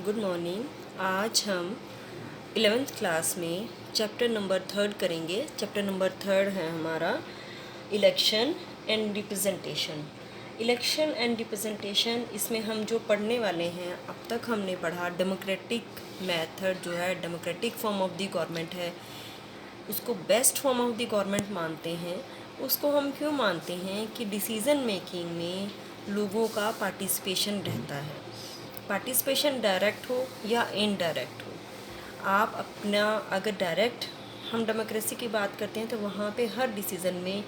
Good morning. आज हम 11th class में चैप्टर नंबर 3 करेंगे। चैप्टर नंबर 3 है हमारा election and representation. Election and representation, इसमें हम जो पढ़ने वाले हैं, अब तक हमने पढ़ा डेमोक्रेटिक मेथड जो है, democratic form of the government है, उसको best form of the government मानते हैं। उसको हम क्यों मानते हैं कि डिसीज़न मेकिंग में लोगों का पार्टिसिपेशन रहता है। पार्टिसिपेशन डायरेक्ट हो या इनडायरेक्ट हो। आप अपना अगर डायरेक्ट हम डेमोक्रेसी की बात करते हैं तो वहाँ पे हर डिसीज़न में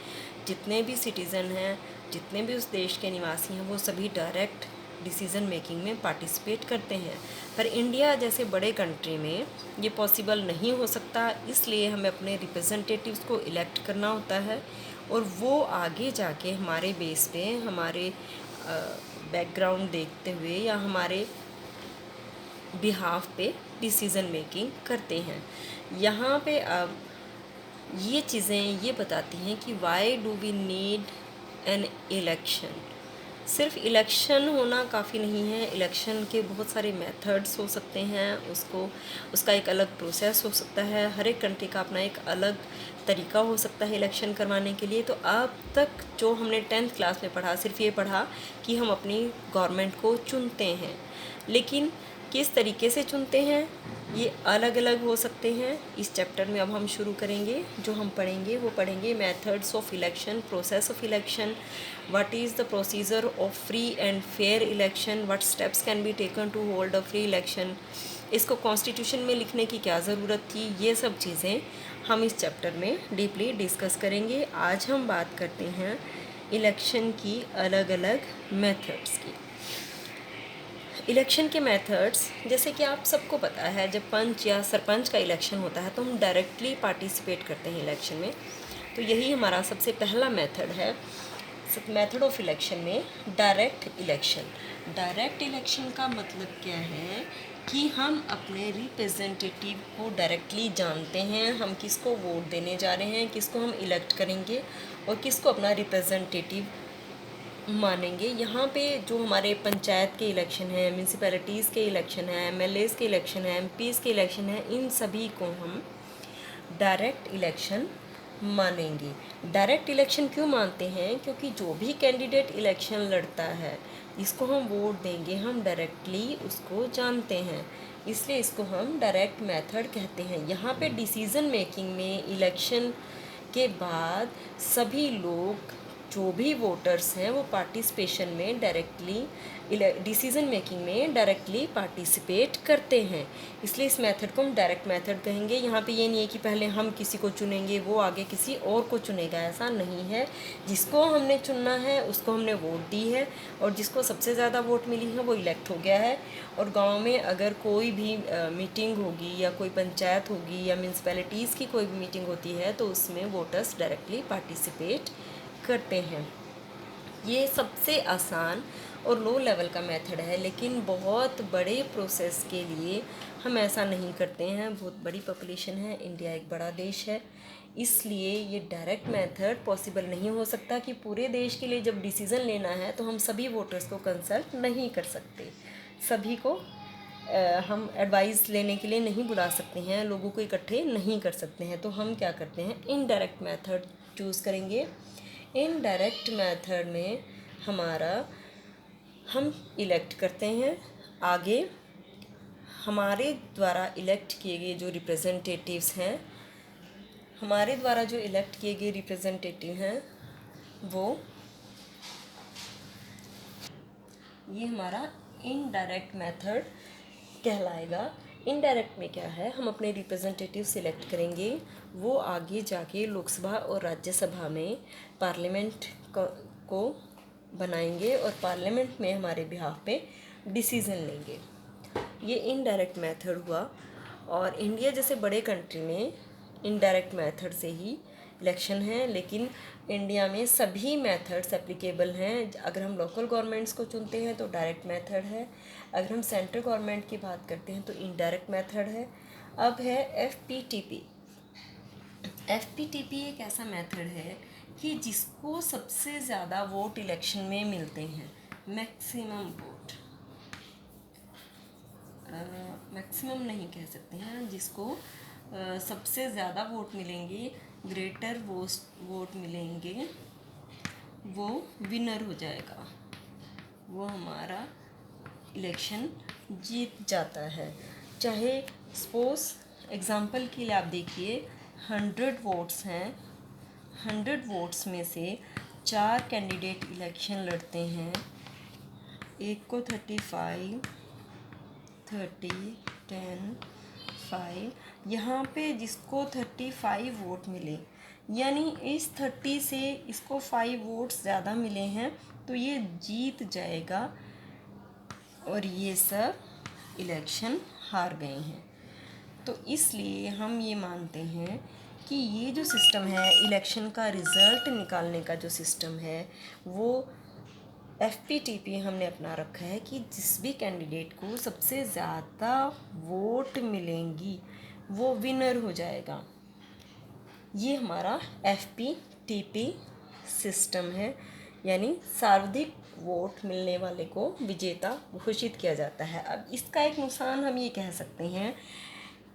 जितने भी सिटीज़न हैं, जितने भी उस देश के निवासी हैं, वो सभी डायरेक्ट डिसीज़न मेकिंग में पार्टिसिपेट करते हैं। पर इंडिया जैसे बड़े कंट्री में ये पॉसिबल नहीं हो सकता, इसलिए हमें अपने रिप्रेजेंटेटिव्स को इलेक्ट करना होता है और वो आगे जाके हमारे बेस पे, हमारे बैकग्राउंड देखते हुए या हमारे बिहाफ पे डिसीज़न मेकिंग करते हैं। यहाँ पे अब ये चीज़ें ये बताती हैं कि why do we need an election. सिर्फ इलेक्शन होना काफ़ी नहीं है। इलेक्शन के बहुत सारे मेथड्स हो सकते हैं, उसका एक अलग प्रोसेस हो सकता है। हर एक कंट्री का अपना एक अलग तरीका हो सकता है इलेक्शन करवाने के लिए। तो अब तक जो हमने 10th क्लास में पढ़ा, सिर्फ ये पढ़ा कि हम अपनी गवर्नमेंट को चुनते हैं, लेकिन किस तरीके से चुनते हैं ये अलग अलग हो सकते हैं। इस चैप्टर में अब हम शुरू करेंगे। जो हम पढ़ेंगे वो पढ़ेंगे methods of election, process of election, what is the procedure of free and fair election, what steps can be taken to hold a free election, इसको कॉन्स्टिट्यूशन में लिखने की क्या ज़रूरत थी। ये सब चीज़ें हम इस चैप्टर में डीपली डिस्कस करेंगे। आज हम बात करते हैं इलेक्शन की अलग अलग मेथड्स की। इलेक्शन के मेथड्स, जैसे कि आप सबको पता है, जब पंच या सरपंच का इलेक्शन होता है तो हम डायरेक्टली पार्टिसिपेट करते हैं इलेक्शन में। तो यही हमारा सबसे पहला मेथड है। मेथड ऑफ इलेक्शन में डायरेक्ट इलेक्शन। डायरेक्ट इलेक्शन का मतलब क्या है कि हम अपने रिप्रेजेंटेटिव को डायरेक्टली जानते हैं। हम किसको वोट देने जा रहे हैं, किसको हम इलेक्ट करेंगे और किसको अपना रिप्रेजेंटेटिव मानेंगे। यहाँ पे जो हमारे पंचायत के इलेक्शन हैं, म्यूनसिपैलिटीज़ के इलेक्शन हैं, एमएलएज़ के इलेक्शन हैं, एमपीज़ के इलेक्शन हैं, इन सभी को हम डायरेक्ट इलेक्शन मानेंगे। डायरेक्ट इलेक्शन क्यों मानते हैं? क्योंकि जो भी कैंडिडेट इलेक्शन लड़ता है, इसको हम वोट देंगे, हम डायरेक्टली उसको जानते हैं, इसलिए इसको हम डायरेक्ट मेथड कहते हैं। यहाँ पे डिसीज़न मेकिंग में इलेक्शन के बाद सभी लोग, जो भी वोटर्स हैं, वो पार्टिसिपेशन में डायरेक्टली डिसीज़न मेकिंग में डायरेक्टली पार्टिसिपेट करते हैं, इसलिए इस मेथड को हम डायरेक्ट मेथड कहेंगे। यहाँ पे ये नहीं है कि पहले हम किसी को चुनेंगे, वो आगे किसी और को चुनेगा, ऐसा नहीं है। जिसको हमने चुनना है उसको हमने वोट दी है और जिसको सबसे ज़्यादा वोट मिली है वो इलेक्ट हो गया है। और गाँव में अगर कोई भी मीटिंग होगी या कोई पंचायत होगी या म्यूनसिपैलिटीज़ की कोई भी मीटिंग होती है तो उसमें वोटर्स डायरेक्टली पार्टिसिपेट करते हैं। ये सबसे आसान और लो लेवल का मेथड है, लेकिन बहुत बड़े प्रोसेस के लिए हम ऐसा नहीं करते हैं। बहुत बड़ी पॉपुलेशन है, इंडिया एक बड़ा देश है, इसलिए ये डायरेक्ट मेथड पॉसिबल नहीं हो सकता कि पूरे देश के लिए जब डिसीज़न लेना है तो हम सभी वोटर्स को कंसल्ट नहीं कर सकते, सभी को हम एडवाइस लेने के लिए नहीं बुला सकते हैं, लोगों को इकट्ठे नहीं कर सकते हैं। तो हम क्या करते हैं, इनडायरेक्ट मेथड चूज़ करेंगे। इनडायरेक्ट मेथड में हम इलेक्ट करते हैं, आगे हमारे द्वारा इलेक्ट किए गए जो रिप्रेजेंटेटिव्स हैं, हमारे द्वारा जो इलेक्ट किए गए रिप्रेजेंटेटिव हैं वो, ये हमारा इनडायरेक्ट मेथड कहलाएगा। इनडायरेक्ट में क्या है, हम अपने रिप्रेजेंटेटिव सिलेक्ट करेंगे, वो आगे जाके लोकसभा और राज्यसभा में पार्लियामेंट को बनाएंगे और पार्लियामेंट में हमारे बिहाफ पे डिसीज़न लेंगे। ये इनडायरेक्ट मेथड हुआ। और इंडिया जैसे बड़े कंट्री में इनडायरेक्ट मेथड से ही इलेक्शन है, लेकिन इंडिया में सभी मेथड्स एप्लीकेबल हैं। अगर हम लोकल गवर्नमेंट्स को चुनते हैं तो डायरेक्ट मेथड है, अगर हम सेंट्रल गवर्नमेंट की बात करते हैं तो इनडायरेक्ट मेथड है। अब है एफपीटीपी। एफपीटीपी एक ऐसा मेथड है कि जिसको सबसे ज़्यादा वोट इलेक्शन में मिलते हैं, मैक्सिमम वोट, मैक्सिमम नहीं कह सकते हैं, जिसको सबसे ज़्यादा वोट मिलेंगे, ग्रेटर वोट मिलेंगे, वो विनर हो जाएगा, वो हमारा इलेक्शन जीत जाता है। चाहे सपोज एग्ज़ाम्पल के लिए आप देखिए 100 वोट्स हैं, 100 वोट्स में से 4 कैंडिडेट इलेक्शन लड़ते हैं, एक को 35, 30, 10, 5, यहाँ पे जिसको 35 वोट मिले, यानी इस 30 से इसको 5 वोट्स ज़्यादा मिले हैं, तो ये जीत जाएगा और ये सब इलेक्शन हार गए हैं। तो इसलिए हम ये मानते हैं कि ये जो सिस्टम है, इलेक्शन का रिज़ल्ट निकालने का जो सिस्टम है, वो FPTP हमने अपना रखा है कि जिस भी कैंडिडेट को सबसे ज़्यादा वोट मिलेंगी वो विनर हो जाएगा। ये हमारा FPTP सिस्टम है, यानी सर्वाधिक वोट मिलने वाले को विजेता घोषित किया जाता है। अब इसका एक नुकसान हम ये कह सकते हैं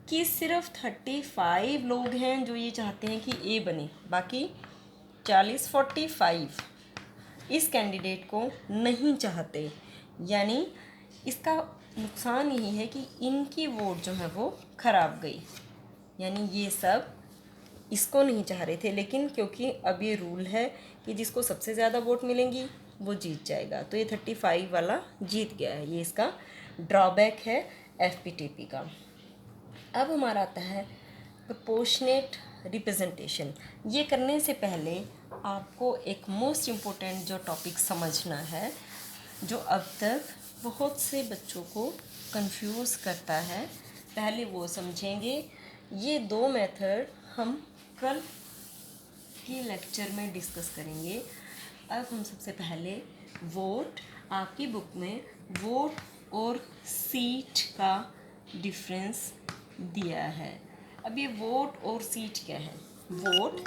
कि सिर्फ 35 लोग हैं जो ये चाहते हैं कि A बने, बाकी 40-45 इस कैंडिडेट को नहीं चाहते। यानी इसका नुकसान यही है कि इनकी वोट जो है वो खराब गई, यानी ये सब इसको नहीं चाह रहे थे, लेकिन क्योंकि अब ये रूल है कि जिसको सबसे ज़्यादा वोट मिलेंगी वो जीत जाएगा, तो ये 35 वाला जीत गया है। ये इसका ड्रॉबैक है FPTP का। अब हमारा आता है प्रोपोर्शनेट रिप्रेजेंटेशन। ये करने से पहले आपको एक मोस्ट इम्पोर्टेंट जो टॉपिक समझना है, जो अब तक बहुत से बच्चों को कंफ्यूज करता है, पहले वो समझेंगे। ये 2 मेथड हम कल के लेक्चर में डिस्कस करेंगे। अब हम सबसे पहले वोट, आपकी बुक में वोट और सीट का डिफरेंस दिया है। अब ये वोट और सीट क्या है? वोट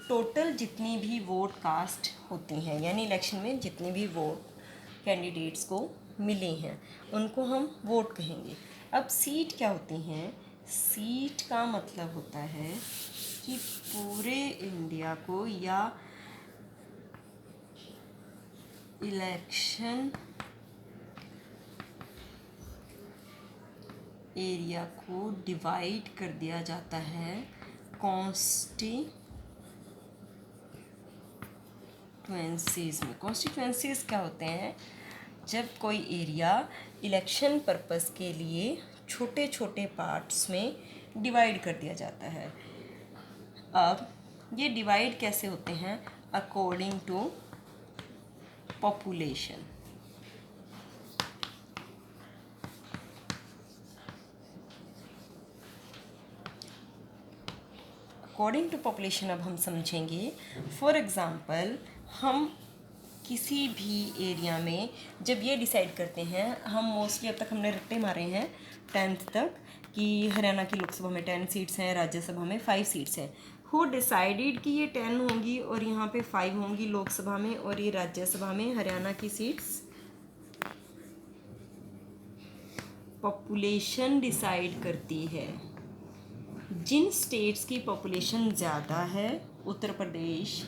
टोटल जितनी भी वोट कास्ट होती हैं, यानी इलेक्शन में जितने भी वोट कैंडिडेट्स को मिले हैं उनको हम वोट कहेंगे। अब सीट क्या होती हैं? सीट का मतलब होता है कि पूरे इंडिया को या इलेक्शन एरिया को डिवाइड कर दिया जाता है कॉन्स्टिट्यूएंसीज़ में। कॉन्स्टिट्यूएंसीज़ क्या होते हैं? जब कोई एरिया इलेक्शन पर्पस के लिए छोटे छोटे पार्ट्स में डिवाइड कर दिया जाता है। अब ये डिवाइड कैसे होते हैं? According to population. According to population अब हम समझेंगे। फॉर एग्ज़ाम्पल, हम किसी भी एरिया में जब ये डिसाइड करते हैं, हम मोस्टली अब तक हमने रट्टे मारे हैं 10th तक कि हरियाणा की लोकसभा में 10 सीट्स हैं, राज्यसभा में 5 सीट्स हैं। हु डिसाइडेड कि ये 10 होंगी और यहाँ पे 5 होंगी लोकसभा में और ये राज्यसभा में हरियाणा की सीट्स? पॉपुलेशन डिसाइड करती है। जिन स्टेट्स की पॉपुलेशन ज़्यादा है, उत्तर प्रदेश,